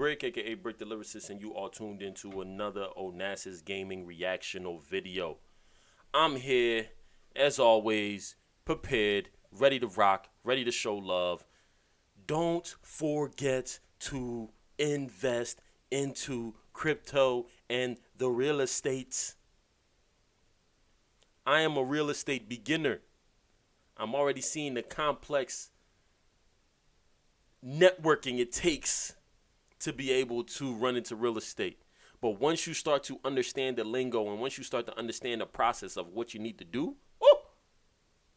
Brick, aka Brick the Lyricist, and you are tuned into another Onassis Gaming reactional video. I'm here, as always, prepared, ready to rock, ready to show love. Don't forget to invest into crypto and the real estates. I am a real estate beginner. I'm already seeing the complex networking it takes to be able to run into real estate. But once you start to understand the lingo and once you start to understand the process of what you need to do,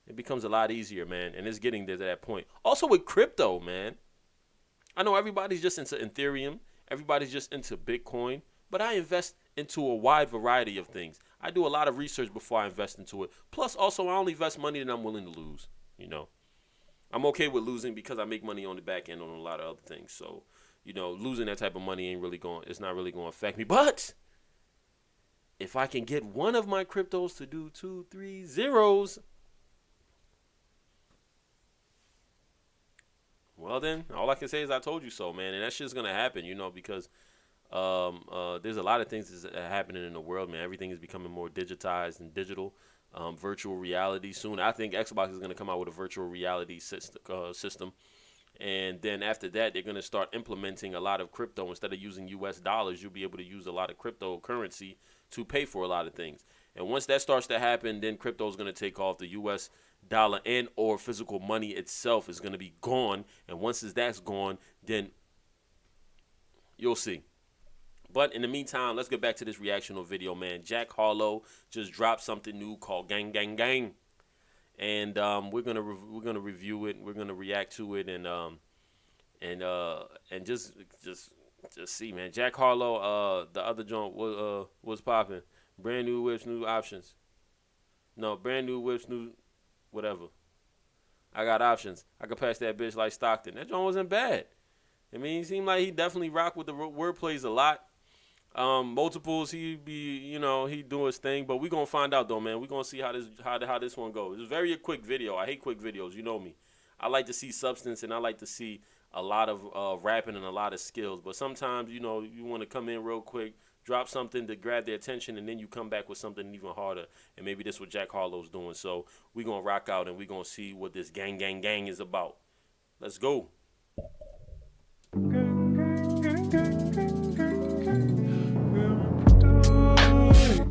it becomes a lot easier, man. And it's getting to that point. Also with crypto, man. I know everybody's just into Ethereum. Everybody's just into Bitcoin. But I invest into a wide variety of things. I do a lot of research before I invest into it. Plus, also, I only invest money that I'm willing to lose, you know. I'm okay with losing because I make money on the back end on a lot of other things. So, you know, losing that type of money it's not really going to affect me. But if I can get one of my cryptos to do 2, 3 zeros, well then, all I can say is I told you so, man. And that shit's going to happen, you know, because there's a lot of things that are happening in the world, man. Everything is becoming more digitized and digital. Virtual reality soon. I think Xbox is going to come out with a virtual reality system. And then after that, they're going to start implementing a lot of crypto. Instead of using US dollars, you'll be able to use a lot of cryptocurrency to pay for a lot of things. And once that starts to happen, then crypto is going to take off. The US dollar and or physical money itself is going to be gone. And once that's gone, then you'll see. But in the meantime, let's get back to this reactional video, man. Jack Harlow just dropped something new called Gang Gang Gang, and we're gonna review it. We're gonna react to it, and just see, man. Jack Harlow, the other joint was popping. Brand new whips, new options. No, brand new whips, new whatever. I got options. I could pass that bitch like Stockton. That joint wasn't bad. I mean, he seemed like he definitely rocked with the wordplays a lot. Multiples, he do his thing, but we gonna find out though, man. We gonna see how this one goes. It's very a quick video. I hate quick videos, you know me. I like to see substance and I like to see a lot of rapping and a lot of skills. But sometimes, you know, you want to come in real quick, drop something to grab their attention, and then you come back with something even harder. And maybe this is what Jack Harlow's doing. So we gonna rock out and we gonna see what this gang gang gang is about. Let's go.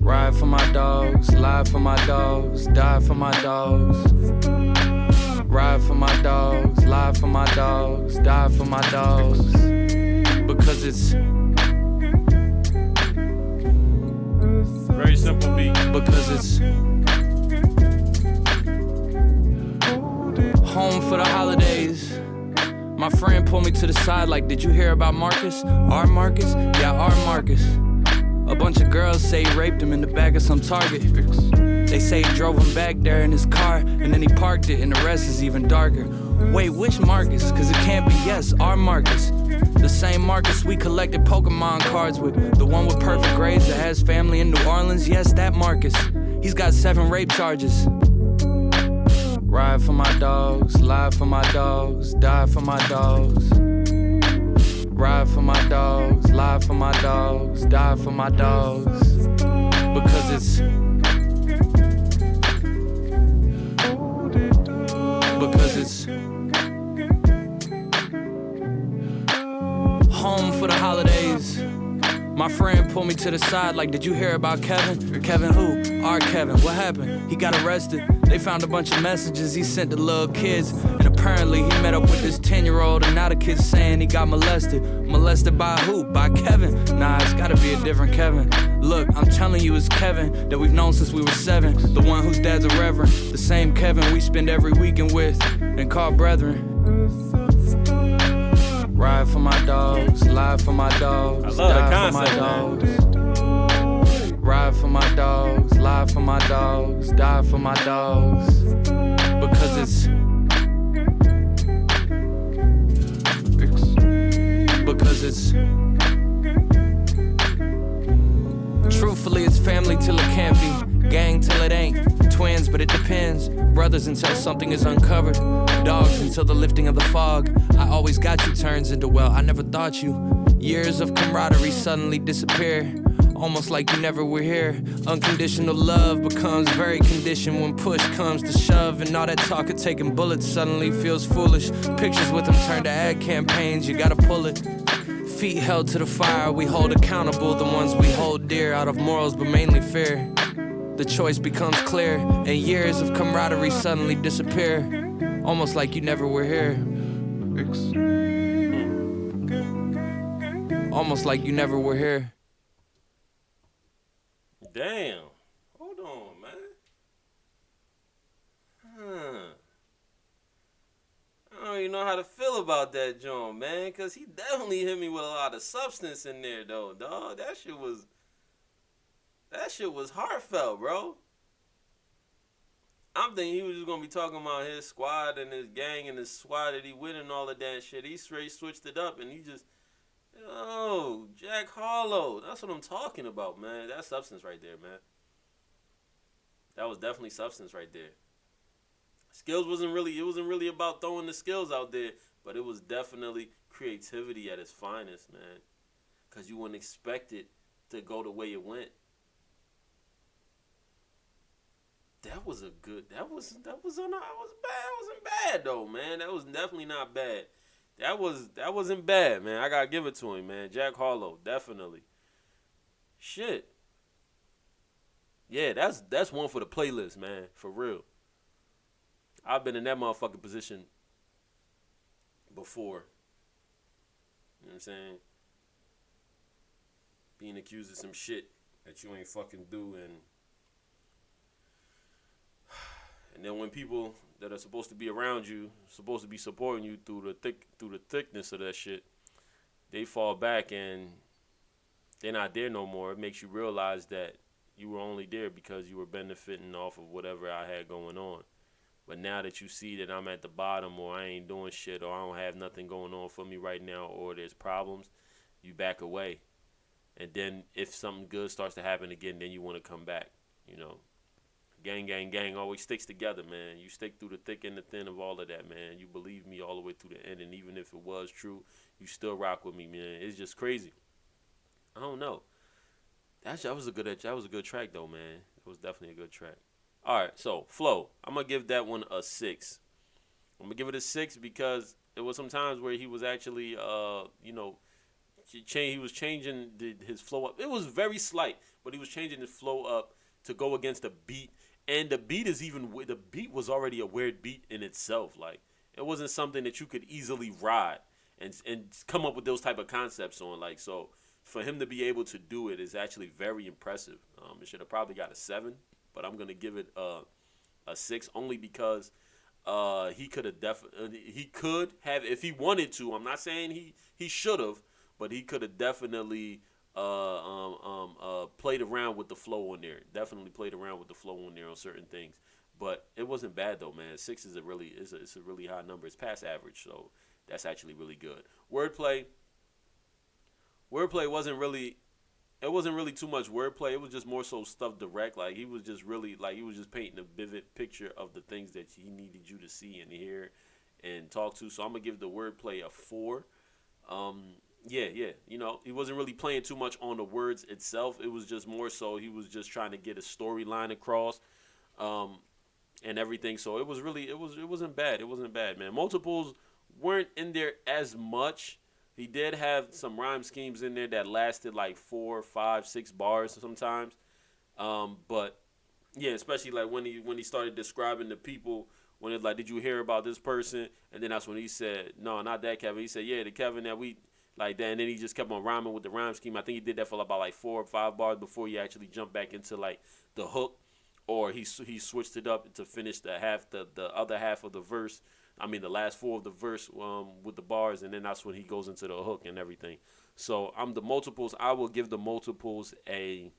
Ride for my dogs, lie for my dogs, die for my dogs. Ride for my dogs, lie for my dogs, die for my dogs. Because it's very simple beat. Because it's home for the holidays. My friend pulled me to the side like, did you hear about Marcus? Our Marcus? Yeah, our Marcus. A bunch of girls say he raped him in the back of some Target. They say he drove him back there in his car, and then he parked it, and the rest is even darker. Wait, which Marcus? Cause it can't be, yes, our Marcus. The same Marcus we collected Pokemon cards with. The one with perfect grades that has family in New Orleans. Yes, that Marcus. He's got 7 rape charges. Ride for my dogs, lie for my dogs, die for my dogs. Ride for my dogs, lie for my dogs, die for my dogs. Because it's home for the holidays. My friend pulled me to the side like, did you hear about Kevin? Kevin who? Our Kevin. What happened? He got arrested. They found a bunch of messages he sent to little kids. And apparently he met up with this 10-year-old, and now the kid's saying he got molested. Molested by who? By Kevin? Nah, it's gotta be a different Kevin. Look, I'm telling you it's Kevin that we've known since we were 7. The one whose dad's a reverend. The same Kevin we spend every weekend with and call brethren. Ride for my dogs, lie for my dogs, die for my dogs. Ride for my dogs, lie for my dogs, die for my dogs. Because it's truthfully it's family till it can't be, gang till it ain't. twins, but it depends. Brothers until something is uncovered. Dogs until the lifting of the fog. I always got you turns into, well, I never thought you. Years of camaraderie suddenly disappear. Almost like you never were here. Unconditional love becomes very conditioned when push comes to shove. And all that talk of taking bullets suddenly feels foolish. Pictures with them turn to ad campaigns, you gotta pull it. Feet held to the fire, we hold accountable the ones we hold dear, out of morals but mainly fear. The choice becomes clear, and years of camaraderie suddenly disappear. Almost like you never were here. Almost like you never were here. Damn. Hold on, man. I don't even know how to feel about that joint, man, because he definitely hit me with a lot of substance in there, though, dog. That shit was heartfelt, bro. I'm thinking he was just going to be talking about his squad and his gang and his squad that he with and all of that shit. He straight switched it up, and he just, Jack Harlow. That's what I'm talking about, man. That's substance right there, man. That was definitely substance right there. Skills wasn't really about throwing the skills out there, but it was definitely creativity at its finest, man. Cause you wouldn't expect it to go the way it went. That wasn't bad though, man. That was definitely not bad. That wasn't bad, man. I gotta give it to him, man. Jack Harlow, definitely. Shit. Yeah, that's one for the playlist, man. For real. I've been in that motherfucking position before. You know what I'm saying? Being accused of some shit that you ain't fucking do, and then when people that are supposed to be around you, supposed to be supporting you through the thickness of that shit, they fall back and they're not there no more. It makes you realize that you were only there because you were benefiting off of whatever I had going on. But now that you see that I'm at the bottom, or I ain't doing shit, or I don't have nothing going on for me right now, or there's problems, you back away. And then if something good starts to happen again, then you want to come back. You know, gang always sticks together, man. You stick through the thick and the thin of all of that, man. You believe me all the way through the end, and even if it was true, you still rock with me, man. It's just crazy. I don't know. That was a good track though, man. It was definitely a good track. All right, so Flow, I'm gonna give that one a 6. I'm gonna give it a 6 because there was some times where he was actually, he was changing his flow up. It was very slight, but he was changing his flow up to go against the beat, and the beat was already a weird beat in itself. Like, it wasn't something that you could easily ride and come up with those type of concepts on. Like, so for him to be able to do it is actually very impressive. It should have probably got a 7. But I'm gonna give it a 6 only because he could have if he wanted to. I'm not saying he should have, but he could have definitely played around with the flow on there. Definitely played around with the flow on there on certain things. But it wasn't bad though, man. 6 is a really high number. It's past average, so that's actually really good. Wordplay wasn't really. It wasn't really too much wordplay. It was just more so stuff direct. Like, he was just painting a vivid picture of the things that he needed you to see and hear and talk to. So I'm gonna give the wordplay a 4. Yeah. You know, he wasn't really playing too much on the words itself. It was just more so he was just trying to get a storyline across, and everything. So it wasn't bad. It wasn't bad, man. Multiples weren't in there as much. He did have some rhyme schemes in there that lasted like 4, 5, 6 bars sometimes. But yeah, especially like when he started describing the people, when it's like, did you hear about this person? And then that's when he said, no, not that Kevin. He said, yeah, the Kevin that we like that. And then he just kept on rhyming with the rhyme scheme. I think he did that for about like 4 or 5 bars before he actually jumped back into like the hook, or he switched it up to finish the other half of the verse. I mean, the last 4 of the verse with the bars, and then that's when he goes into the hook and everything. So I will give the multiples a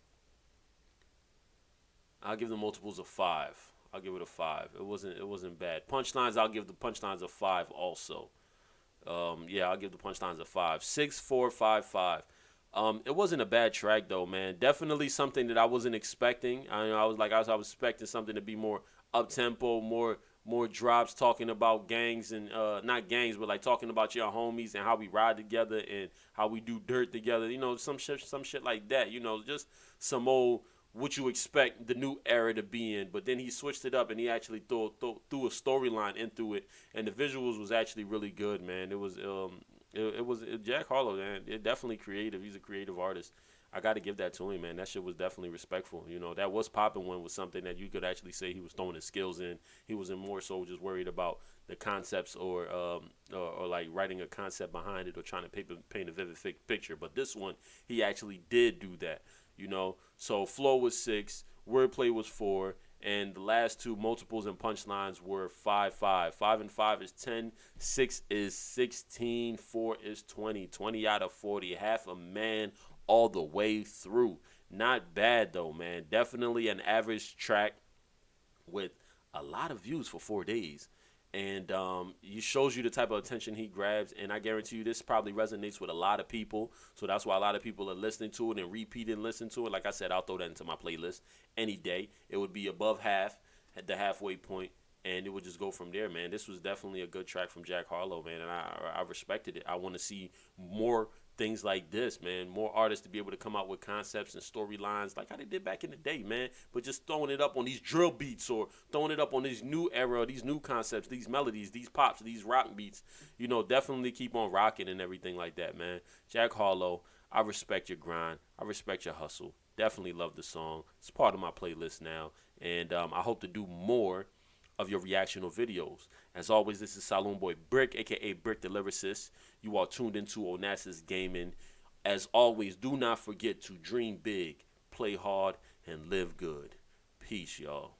5. I'll give it a 5. It wasn't bad. Punchlines, I'll give the punchlines a 5 also. I'll give the punchlines a 5. 6, 4, 5, 5. It wasn't a bad track though, man. Definitely something that I wasn't expecting. I was expecting something to be more up tempo, more drops, talking about gangs and not gangs, but like talking about your homies and how we ride together and how we do dirt together. Some shit like that. Just some old what you expect the new era to be in. But then he switched it up and he actually threw a storyline into it, and the visuals was actually really good, man. It was Jack Harlow, man. It definitely creative. He's a creative artist. I got to give that to him, man. That shit was definitely respectful. That was popping when was something that you could actually say he was throwing his skills in. He wasn't more so just worried about the concepts or like writing a concept behind it or trying to paint a vivid picture. But this one, he actually did do that. So flow was 6, wordplay was 4, and the last two multiples and punchlines were 5, 5. 5 and 5 is 10, 6 is 16, 4 is 20. 20 out of 40, half a man all the way through. Not bad though, man. Definitely an average track with a lot of views for 4 days. And it shows you the type of attention he grabs, and I guarantee you this probably resonates with a lot of people. So that's why a lot of people are listening to it and repeating and listening to it. Like I said, I'll throw that into my playlist any day. It would be above half at the halfway point, and it would just go from there, man. This was definitely a good track from Jack Harlow, man, and I respected it. I want to see more things like this, man. More artists to be able to come out with concepts and storylines like how they did back in the day, man. But just throwing it up on these drill beats or throwing it up on this new era, these new concepts, these melodies, these pops, these rock beats. Definitely keep on rocking and everything like that, man. Jack Harlow, I respect your grind. I respect your hustle. Definitely love the song. It's part of my playlist now. And I hope to do more of your reactional videos. As always, this is Saloon Boy Brick, aka Brick the Lyricist. You are tuned into Onassis Gaming. As always, do not forget to dream big, play hard, and live good. Peace, y'all.